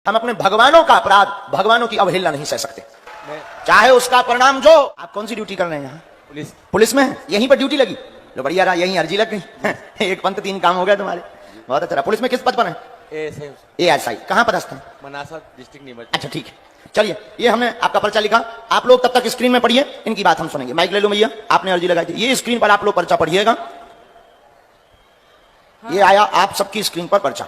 हम अपने भगवानों का अपराध, भगवानों की अवहेलना नहीं सह सकते, चाहे उसका परिणाम जो। आप कौन सी ड्यूटी कर रहे हैं यहाँ? पुलिस में है? यहीं पर ड्यूटी लगी? लो बढ़िया रहा, यहीं अर्जी लग गई। एक पंथ तीन काम हो गया तुम्हारे, बहुत अच्छा। पुलिस में किस पद पर है? ASI। कहाँ पदस्थ है? मनासा डिस्ट्रिक्ट नीमच। अच्छा ठीक है, चलिए ये हमने आपका पर्चा लिखा, आप लोग तब तक स्क्रीन में पढ़िए, इनकी बात हम सुनेंगे। माइक ले लो भैया, आपने अर्जी लगाई थी, ये स्क्रीन पर आप लोग पर्चा पढ़िएगा। ये आया आप सबकी स्क्रीन पर पर्चा,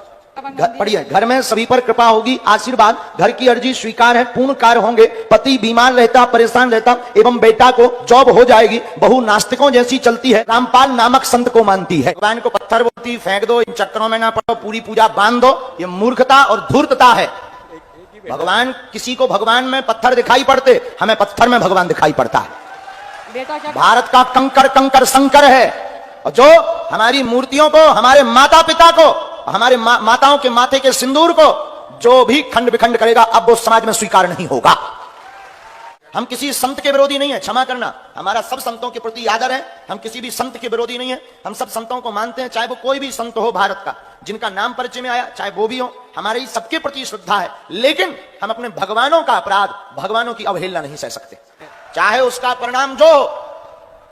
पढ़िए। घर में सभी पर कृपा होगी, आशीर्वाद, घर की अर्जी स्वीकार है, पूर्ण कार्य होंगे, पति बीमार रहता परेशान रहता एवं बेटा को जॉब हो जाएगी, बहू नास्तिकों जैसी चलती है, रामपाल नामक संत को मानती है, भगवान को पत्थर बोलती, फेंक दो, इन चक्करों में ना पड़ो, पूरी पूजा बांध दो, ये मूर्खता और धूर्तता है। भगवान, किसी को भगवान में पत्थर दिखाई पड़ते, हमें पत्थर में भगवान दिखाई पड़ता है। भारत का कंकर कंकर शंकर है, और जो हमारी मूर्तियों को, हमारे माता पिता को, हमारे माताओं के माथे के सिंदूर को जो भी खंड विखंड करेगा, अब वो समाज में स्वीकार नहीं होगा। हम किसी संत के विरोधी नहीं है, क्षमा करना, हमारा सब संतों के प्रति आदर है, हम किसी भी संत के विरोधी नहीं है, हम सब संतों को मानते हैं, चाहे वो कोई भी संत हो भारत का, जिनका नाम परिचय में आया, चाहे वो भी हो, हमारी सबके प्रति श्रद्धा है। लेकिन हम अपने भगवानों का अपराध, भगवानों की अवहेलना नहीं सह सकते, चाहे उसका परिणाम जो हो,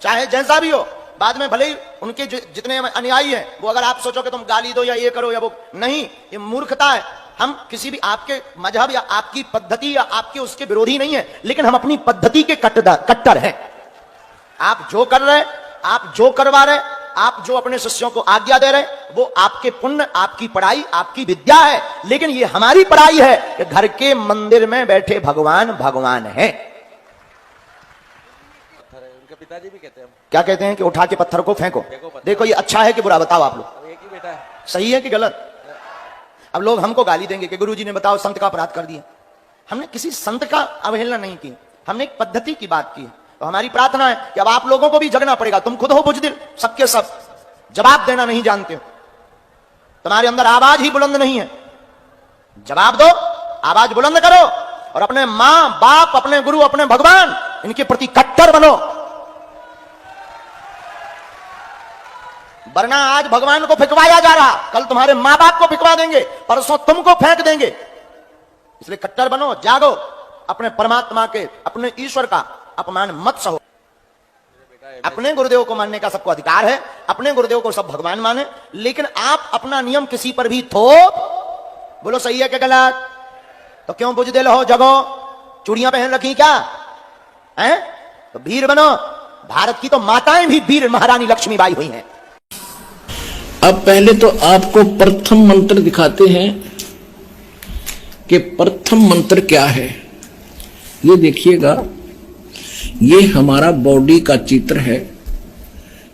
चाहे जैसा भी हो। बाद में भले ही उनके जितने अनुयायी हैं, वो अगर आप सोचो कि तुम गाली दो या ये करो या वो, नहीं, ये मूर्खता है। हम किसी भी आपके मजहब या आपकी पद्धति या आपके उसके विरोधी नहीं है, लेकिन हम अपनी पद्धति के कट्टर हैं। आप जो कर रहे, आप जो करवा रहे, आप जो अपने शिष्यों को आज्ञा दे रहे, वो आपके पुण्य, आपकी पढ़ाई, आपकी विद्या है, लेकिन ये हमारी पढ़ाई है कि घर के मंदिर में बैठे भगवान भगवान है। पिताजी भी कहते हैं, क्या कहते हैं? कि उठा के पत्थर को फेंको। देखो ये अच्छा है कि बुरा, बताओ आप लोग, एक ही बेटा है, सही है कि गलत? अब लोग हमको गाली देंगे कि गुरुजी ने बताओ संत का अपराध कर दिया। हमने किसी संत का अवहेलना नहीं की, हमने एक पद्धति की बात की। तो हमारी प्रार्थना है कि अब आप लोगों को भी जगना पड़ेगा। तुम खुद हो बुजदिल, सबके सब जवाब देना नहीं जानते हो, तुम्हारे अंदर आवाज ही बुलंद नहीं है। जवाब दो, आवाज बुलंद करो, और अपने मां बाप, अपने गुरु, अपने भगवान, इनके प्रति कट्टर बनो। वरना आज भगवान को फेंकवाया जा रहा, कल तुम्हारे मां बाप को फेंकवा देंगे, परसों तुमको फेंक देंगे। इसलिए कट्टर बनो, जागो, अपने परमात्मा के, अपने ईश्वर का अपमान मत सहो। अपने गुरुदेव को मानने का सबको अधिकार है, अपने गुरुदेव को सब भगवान माने, लेकिन आप अपना नियम किसी पर भी थोप, बोलो सही है क्या गलत? तो क्यों बुझदिल हो, जगो, चूड़ियां पहन रखी क्या हैं? तो वीर बनो। भारत की तो माताएं भी वीर महारानी लक्ष्मीबाई हुई हैं। अब पहले तो आपको प्रथम मंत्र दिखाते हैं कि प्रथम मंत्र क्या है। ये देखिएगा, ये हमारा बॉडी का चित्र है,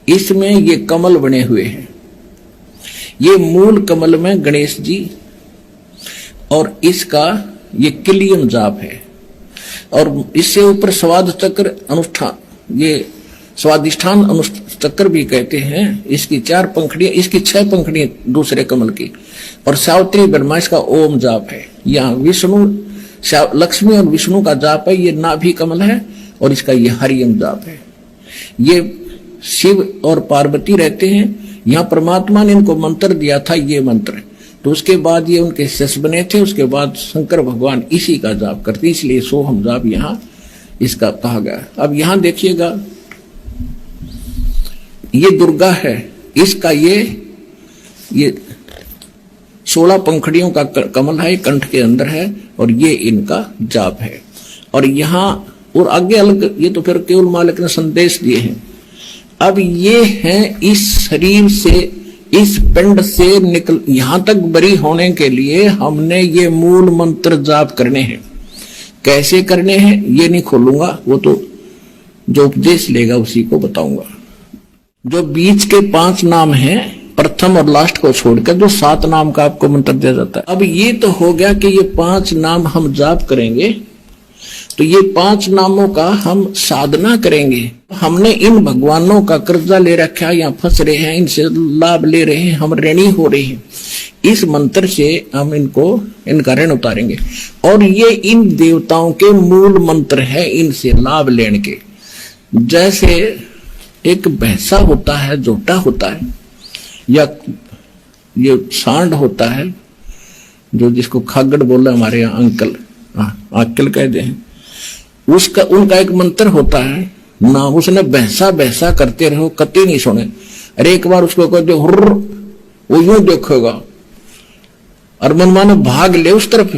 इसमें ये कमल बने हुए हैं, ये मूल कमल में गणेश जी, और इसका ये किलियम जाप है, और इससे ऊपर स्वाद चक्र अनुष्ठान, ये स्वादिष्ठान अनुचक्र भी कहते हैं। इसकी 4 पंखड़ियां, इसकी 6 पंखड़ियां दूसरे कमल की, और सावित्री ब्रह्मा इसका ओम जाप है। यहाँ विष्णु, लक्ष्मी और विष्णु का जाप है, ये नाभि कमल है, और इसका ये हरियम जाप है। ये शिव और पार्वती रहते हैं, यहाँ परमात्मा ने इनको मंत्र दिया था, ये मंत्र, तो उसके बाद ये उनके शिष्य बने थे, उसके बाद शंकर भगवान इसी का जाप करते, इसलिए सोहम जाप यहाँ इसका कहा गया। अब यहाँ देखिएगा, ये दुर्गा है, इसका ये 16 पंखड़ियों का कमल है, कंठ के अंदर है, और ये इनका जाप है। और यहाँ और आगे अलग, ये तो फिर केवल मालिक ने संदेश दिए हैं। अब ये हैं इस शरीर से, इस पिंड से निकल, यहां तक बरी होने के लिए हमने ये मूल मंत्र जाप करने हैं। कैसे करने हैं ये नहीं खोलूंगा, वो तो जो उपदेश लेगा उसी को बताऊंगा। जो बीच के 5 नाम हैं, प्रथम और लास्ट को छोड़कर जो 7 नाम का आपको मंत्र दिया जाता है। अब ये तो हो गया कि ये 5 नाम हम जाप करेंगे, तो ये 5 नामों का हम साधना करेंगे। हमने इन भगवानों का कर्जा ले रखा है, यहाँ फंस रहे हैं, इनसे लाभ ले रहे हैं, हम ऋणी हो रहे हैं। इस मंत्र से हम इनका ऋण उतारेंगे, और ये इन देवताओं के मूल मंत्र है, इनसे लाभ लेने के। जैसे एक भैंसा होता है, जोटा होता है, या ये सांड होता है, जो जिसको खागड़ बोला हमारे यहाँ अंकल, अंकल कहते हैं, उसका उनका एक मंत्र होता है ना, उसने बहसा बहसा करते रहो कति नहीं सुने। अरे एक बार उसको कहते हुर्र, वो यूं देखेगा और मनमाने भाग ले उस तरफ,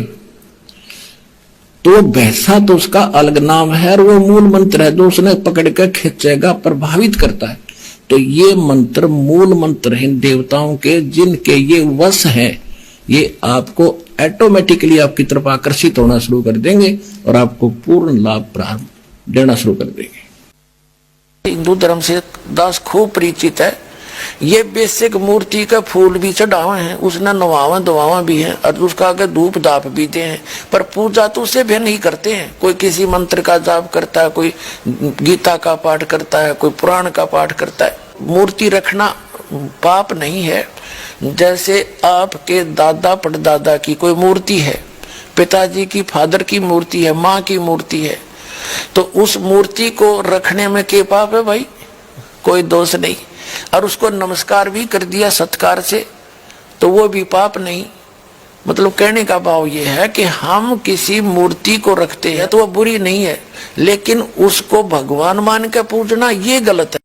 तो वो बहसा तो उसका अलग नाम है और वो मूल मंत्र है जो उसने पकड़ कर खींचेगा, प्रभावित करता है। तो ये मंत्र मूल मंत्र हैं देवताओं के, जिनके ये वश है, ये आपको ऑटोमेटिकली आपकी तरफ आकर्षित होना शुरू कर देंगे और आपको पूर्ण लाभ प्राप्त देना शुरू कर देंगे। हिंदू धर्म से दास खूब परिचित है। ये बेसिक मूर्ति का फूल भी चढ़ावे हैं, उसने नवावा दवावा भी है और उसका आगे धूप दाप भी दे हैं, पर पूजा तो उसे भी नहीं करते हैं। कोई किसी मंत्र का जाप करता है, कोई गीता का पाठ करता है, कोई पुराण का पाठ करता है। मूर्ति रखना पाप नहीं है। जैसे आपके दादा परदादा की कोई मूर्ति है, पिताजी की फादर की मूर्ति है, माँ की मूर्ति है, तो उस मूर्ति को रखने में क्या पाप है भाई? कोई दोष नहीं। और उसको नमस्कार भी कर दिया सत्कार से तो वो भी पाप नहीं। मतलब कहने का भाव ये है कि हम किसी मूर्ति को रखते हैं तो वो बुरी नहीं है, लेकिन उसको भगवान मान के पूजना ये गलत है।